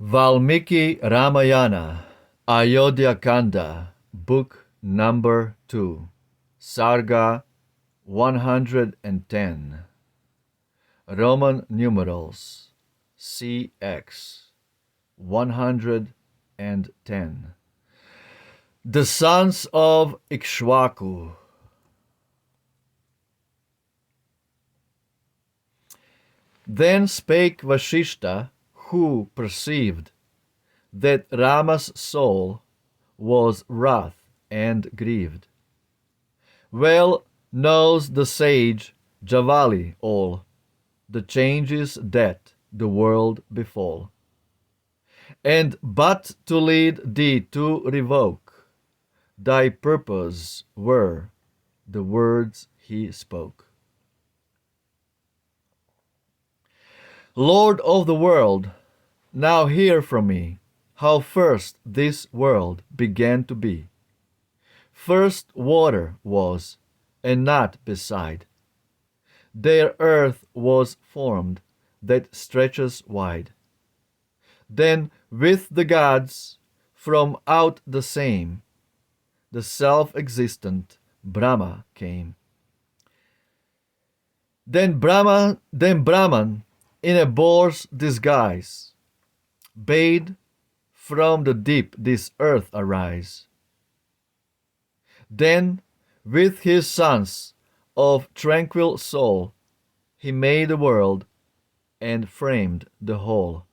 Valmiki Ramayana, Ayodhya Kanda, Book number 2, Sarga 110, Roman numerals, CX 110. The sons of IKSHVA'KU. Then spake Vashishta, who perceived that Rama's soul was wrath and grieved. Well knows the sage Javali all the changes that the world befall, and but to lead thee to revoke thy purpose were the words he spoke. Lord of the world, now hear from me how first this world began to be. First water was, and not beside. There earth was formed that stretches wide. Then with the gods from out the same, the self-existent Brahma came. Then Brahman in a boar's disguise bade from the deep this earth arise. Then with his sons of tranquil soul he made the world and framed the whole.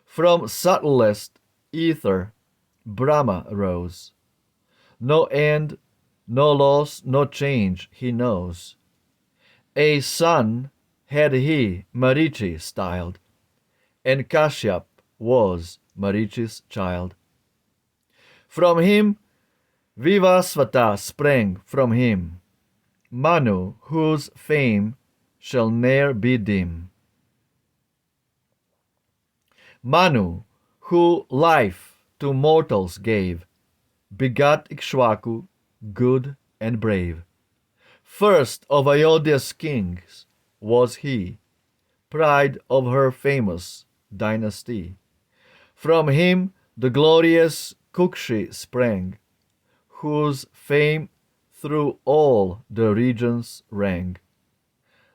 From subtlest ether Brahma rose. No end, no loss, no change he knows. A son had he Marichi styled, and Kashyap was Marichi's child. From him Vivasvata sprang from him, Manu, whose fame shall ne'er be dim. Manu, who life to mortals gave, begot IKSHVA'KU, good and brave. First of Ayodhya's kings was he, pride of her famous dynasty. From him the glorious Kukshi sprang, whose fame through all the regions rang.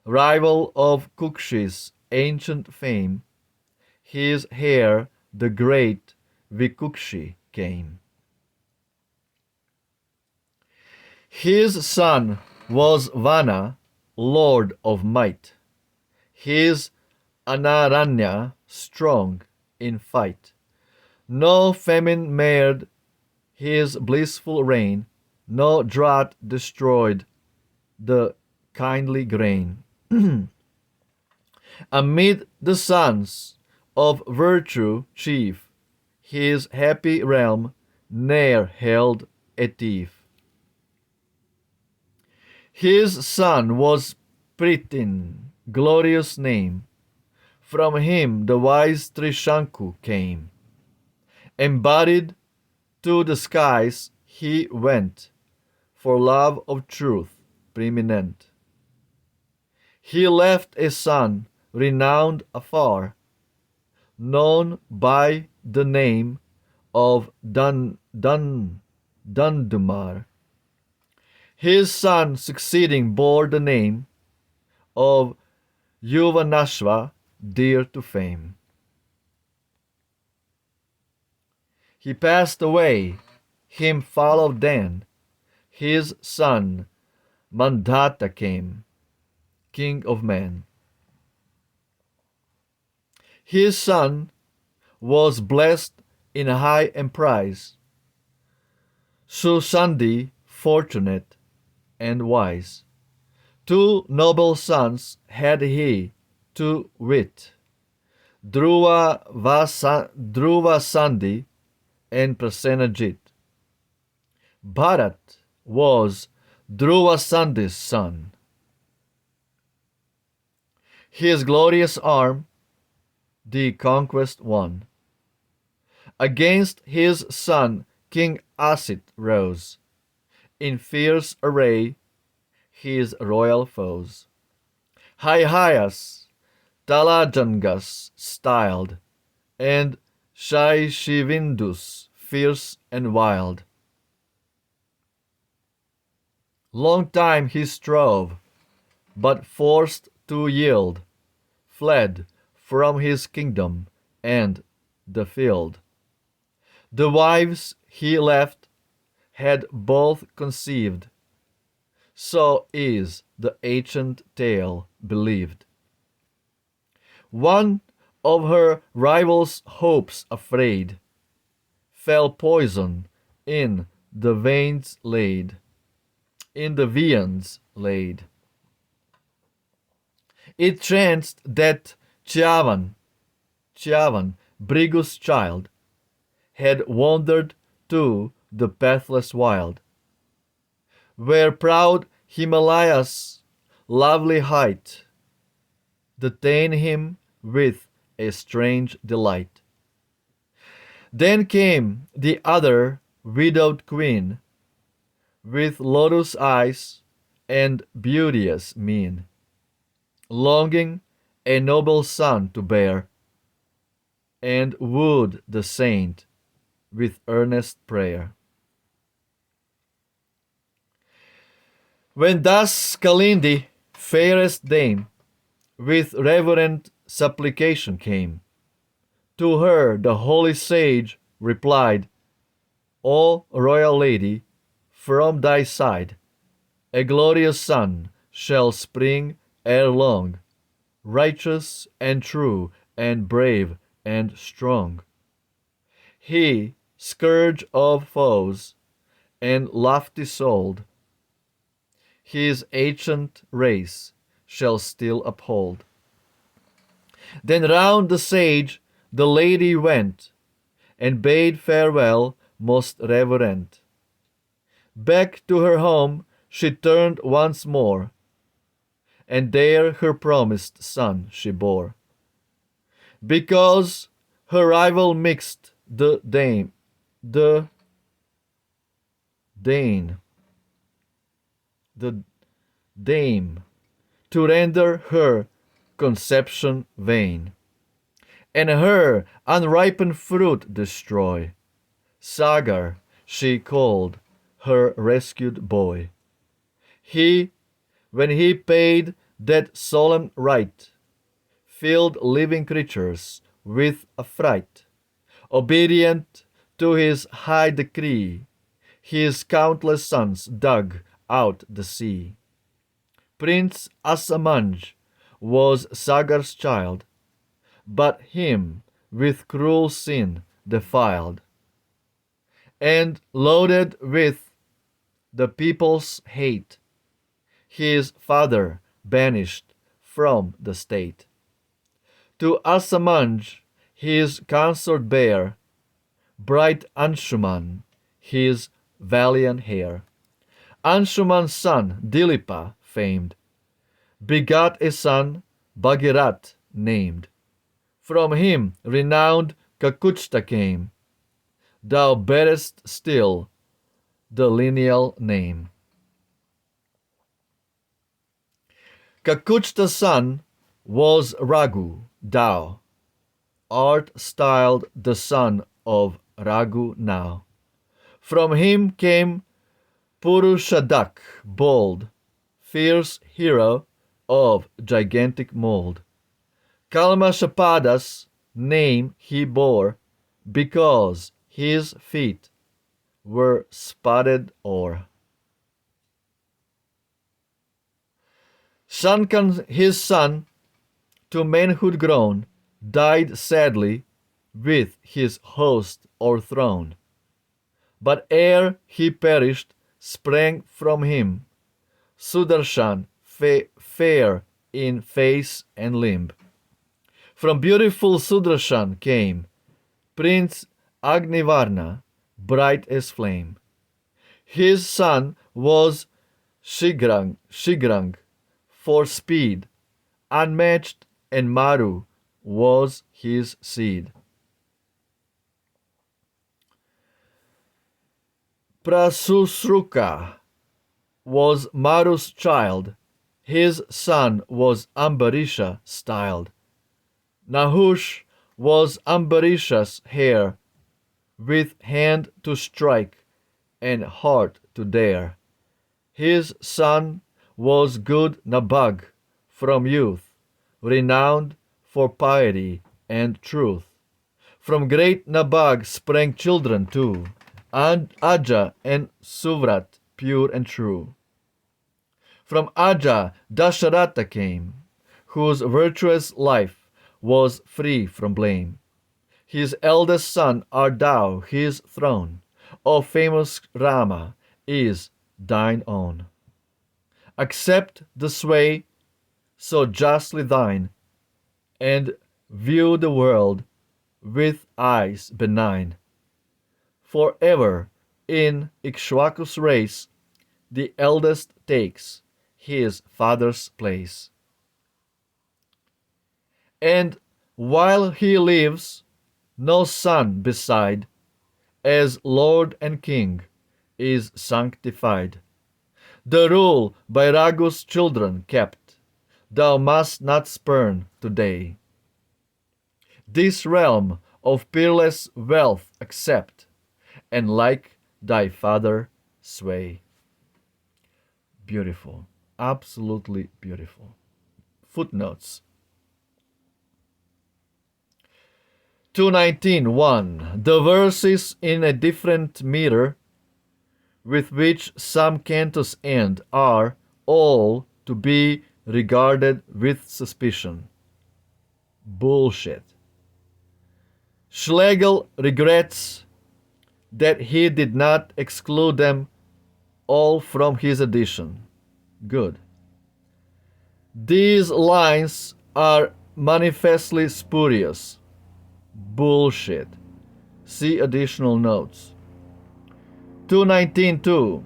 Rival of Kukshi's ancient fame, his heir the great Vikukshi came. His son was Vana, lord of might. His Anaranya strong in fight. No famine marred his blissful reign, no drought destroyed the kindly grain. Amid the sons of virtue chief, his happy realm ne'er held a thief. His son was Pritin, glorious name. From him the wise Trishanku came. Embodied to the skies he went, for love of truth preeminent. He left a son renowned afar, known by the name of Dandumar. His son succeeding bore the name of Yuvanashva, dear to fame. He passed away, him followed then his son Mandata came, king of men. His son was blessed in high emprise, Susandi fortunate and wise. Two noble sons had he, to wit, Dhruva Sandi and Prasenajit. Bharat was Dhruva Sandi's son. His glorious arm the conquest won. Against his son King Asit rose, in fierce array his royal foes. Hyas Talajangas styled, and Shaishivindus, fierce and wild. Long time he strove, but forced to yield, fled from his kingdom and the field. The wives he left had both conceived, so is the ancient tale believed. One of her rival's hopes afraid, fell poison in the veins laid, in the viands laid. It chanced that Chyavan, Brigu's child, had wandered to the pathless wild, where proud Himalaya's lovely height detained him with a strange delight. Then came the other widowed queen, with lotus eyes and beauteous mien, longing a noble son to bear, and wooed the saint with earnest prayer. When thus Kalindi, fairest dame, with reverent supplication came, to her the holy sage replied, O royal lady, from thy side a glorious son shall spring ere long, righteous and true and brave and strong. He, scourge of foes and lofty souled, his ancient race shall still uphold. Then round the sage the lady went, and bade farewell most reverent. Back to her home she turned once more, and there her promised son she bore. Because her rival mixed the dame to render her conception vain, and her unripened fruit destroy. Sagar she called her rescued boy. He, when he paid that solemn rite, filled living creatures with affright. Obedient to his high decree, his countless sons dug out the sea. Prince Asamanj was Sagar's child, but him with cruel sin defiled, and loaded with the people's hate, his father banished from the state. To Asamanj his consort bare, bright Anshuman, his valiant heir. Anshuman's son Dilipa, famed, begot a son Bhagirat named. From him renowned Kakuchta came. Thou bearest still the lineal name. Kakuchta's son was Raghu, thou art styled the son of Raghu now. From him came Purushadak, bold, fierce hero of gigantic mold. Kalmashapada's name he bore, because his feet were spotted ore. Shankan, his son, to manhood grown, died sadly with his host o'erthrown. But ere he perished, sprang from him Sudarshan, fair in face and limb. From beautiful Sudarshan came Prince Agnivarna, bright as flame. His son was Shigrang, for speed unmatched, and Maru was his seed. Prasusruka was Maru's child, his son was Ambarisha styled. Nahush was Ambarisha's hair, with hand to strike and heart to dare. His son was good Nabag from youth, renowned for piety and truth. From great Nabag sprang children too, and Aja and Suvrat, pure and true. From Aja Dasharatha came, whose virtuous life was free from blame. His eldest son art thou, his throne, O famous Rama, is thine own. Accept the sway so justly thine, and view the world with eyes benign. Forever in IKSHVA'KU's race, the eldest takes his father's place. And while he lives, no son beside, as Lord and King, is sanctified. The rule by Raghu's children kept, thou must not spurn today. This realm of peerless wealth accept, and like thy father sway. Beautiful, absolutely beautiful. Footnotes. 219.1. The verses in a different meter with which some cantos end are all to be regarded with suspicion. Bullshit. Schlegel regrets that he did not exclude them all from his edition. Good. These lines are manifestly spurious. Bullshit. See additional notes. 219.2.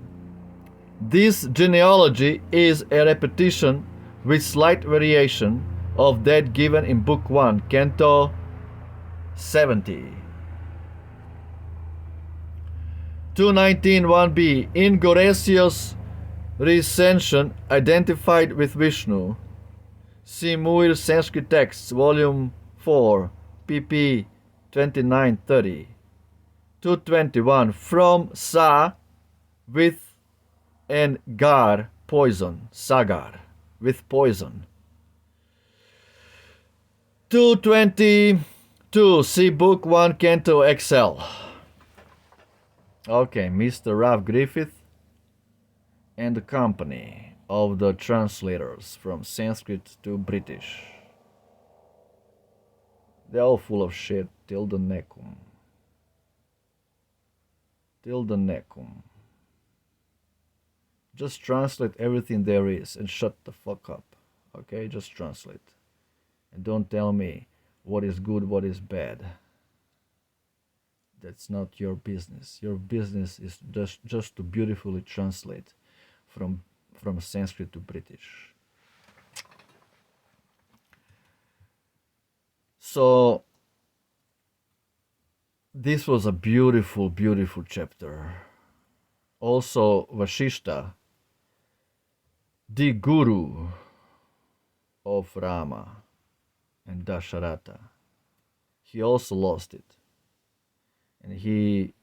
This genealogy is a repetition with slight variation of that given in Book 1, Canto 70. 219.1b. In Gorecio's recension identified with Vishnu, see Muir Sanskrit Texts, Volume 4, pp. 29-30. 221. From Sa with and Gar poison, Sagar with poison. 222. See Book 1, Canto XL. Okay, Mr. Ralph Griffith and the company of the translators from Sanskrit to British. They're all full of shit till the necum. Till the necum. Just translate everything there is and shut the fuck up. Okay, just translate. And don't tell me what is good, what is bad. That's not your business. Your business is just to beautifully translate from Sanskrit to British. So this was a beautiful, beautiful chapter. Also Vashishta, the guru of Rama and Dasharatha, he also lost it. And he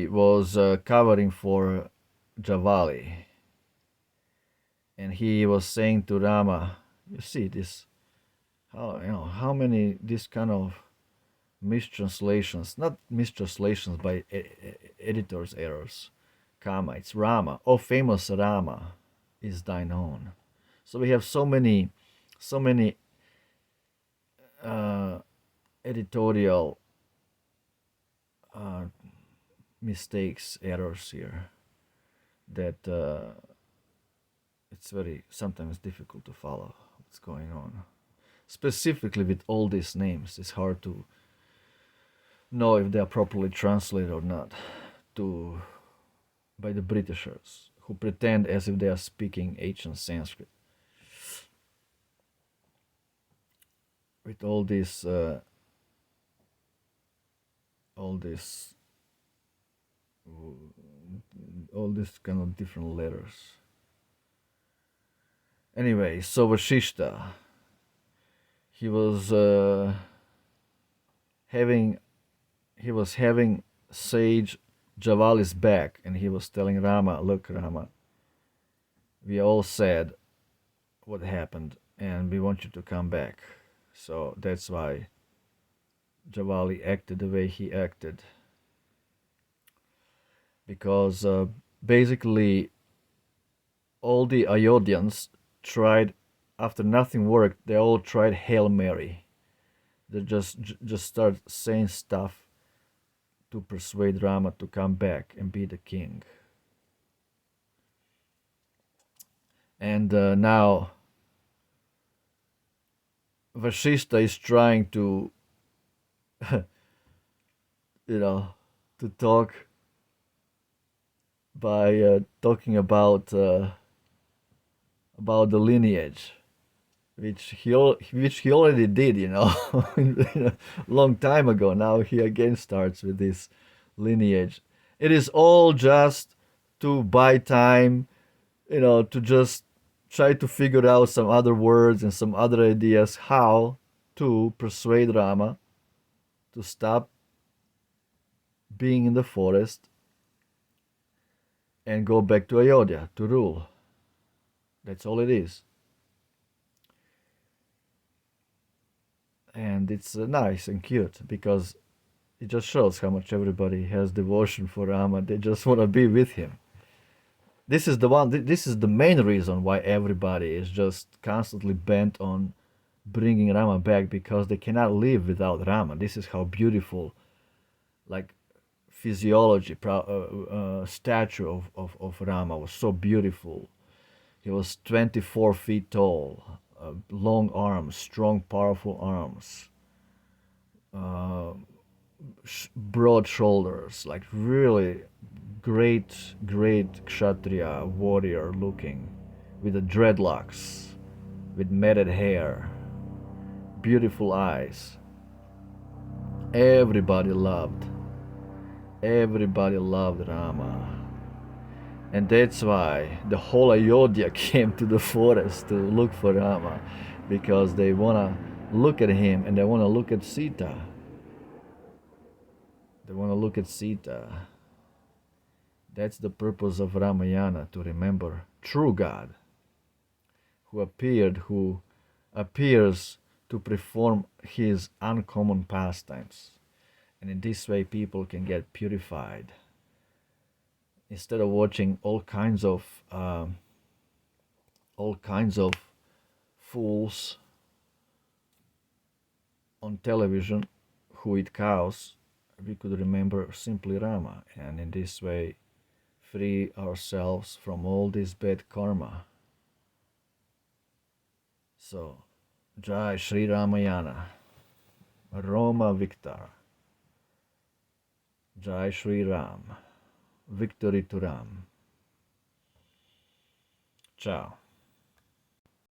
was covering for Javali. And he was saying to Rama, you see this, how many this kind of mistranslations, not mistranslations by editors' errors, comma, it's Rama, oh famous Rama is thine own. So we have so many editorial mistakes, errors here, that it's very sometimes difficult to follow what's going on. Specifically with all these names, it's hard to know if they are properly translated or not by the Britishers, who pretend as if they are speaking ancient Sanskrit. With all this kind of different letters. Anyway, so Vashishta, he was having he was having sage Javali's back, and he was telling Rama, "Look, Rama, we all said what happened, and we want you to come back." So that's why Javali acted the way he acted, because basically all the Ayodhyans tried. After nothing worked, they all tried Hail Mary. They just start saying stuff to persuade Rama to come back and be the king. And now Vashishta is trying to, you know, to talk by talking about the lineage, which he already did, a long time ago. Now he again starts with this lineage. It is all just to buy time, to just try to figure out some other words and some other ideas how to persuade Rama to stop being in the forest and go back to Ayodhya to rule. That's all it is. And it's nice and cute because it just shows how much everybody has devotion for Rama. They just want to be with him. This is the main reason why everybody is just constantly bent on bringing Rama back, because they cannot live without Rama. This is how beautiful, like, physiology, statue of Rama was so beautiful. He was 24 feet tall, long arms, strong, powerful arms, broad shoulders, like really great Kshatriya warrior looking, with the dreadlocks, with matted hair, beautiful eyes. Everybody loved Rama. And that's why the whole Ayodhya came to the forest to look for Rama, because they want to look at him and they want to look at Sita. They want to look at Sita. That's the purpose of Ramayana, to remember true God, who appears to perform his uncommon pastimes. And in this way people can get purified. Instead of watching all kinds of fools on television who eat cows, we could remember simply Rama, and in this way free ourselves from all this bad karma. So, Jai Shri Ramayana, Roma Victor, Jai Shri Ram, victory to Ram. Ciao.